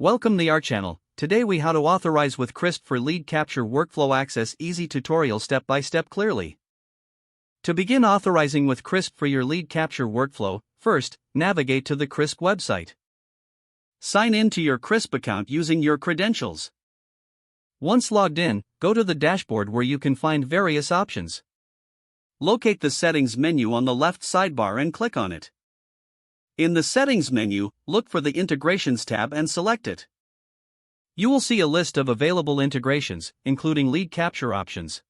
Welcome to our channel. Today we how to authorize with Crisp for lead capture workflow access easy tutorial step by step clearly. To begin authorizing with Crisp for your lead capture workflow, first, navigate to the Crisp website. Sign in to your Crisp account using your credentials. Once logged in, go to the dashboard where you can find various options. Locate the Settings menu on the left sidebar and click on it. In the Settings menu, look for the Integrations tab and select it. You will see a list of available integrations, including lead capture options.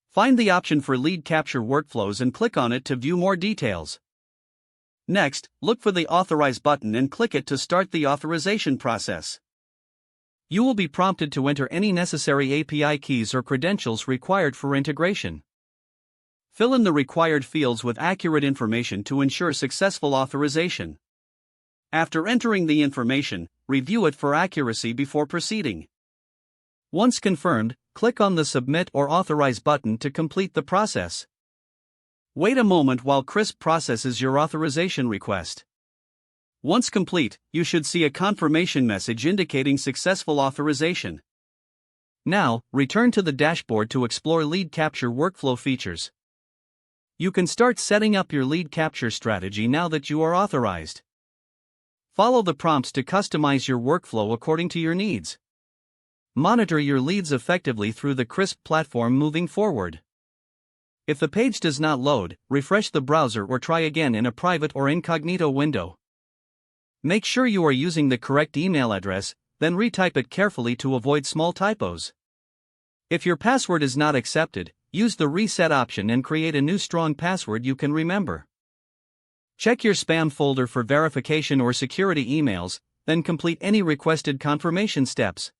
Find the option for lead capture workflows and click on it to view more details. Next, look for the Authorize button and click it to start the authorization process. You will be prompted to enter any necessary API keys or credentials required for integration. Fill in the required fields with accurate information to ensure successful authorization. After entering the information, review it for accuracy before proceeding. Once confirmed, click on the Submit or Authorize button to complete the process. Wait a moment while Crisp processes your authorization request. Once complete, you should see a confirmation message indicating successful authorization. Now, return to the dashboard to explore lead capture workflow features. You can start setting up your lead capture strategy now that you are authorized. Follow the prompts to customize your workflow according to your needs. Monitor your leads effectively through the Crisp platform moving forward. If the page does not load, refresh the browser or try again in a private or incognito window. Make sure you are using the correct email address, then retype it carefully to avoid small typos. If your password is not accepted, use the reset option and create a new strong password you can remember. Check your spam folder for verification or security emails, then complete any requested confirmation steps.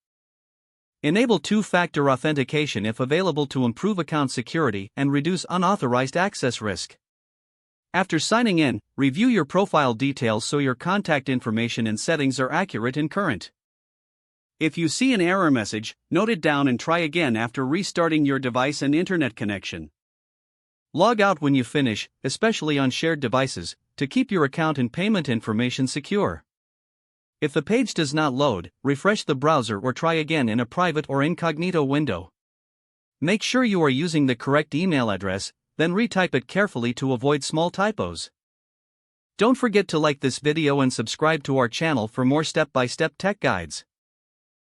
Enable two-factor authentication if available to improve account security and reduce unauthorized access risk. After signing in, review your profile details so your contact information and settings are accurate and current. If you see an error message, note it down and try again after restarting your device and internet connection. Log out when you finish, especially on shared devices, to keep your account and payment information secure. If the page does not load, refresh the browser or try again in a private or incognito window. Make sure you are using the correct email address, then retype it carefully to avoid small typos. Don't forget to like this video and subscribe to our channel for more step-by-step tech guides.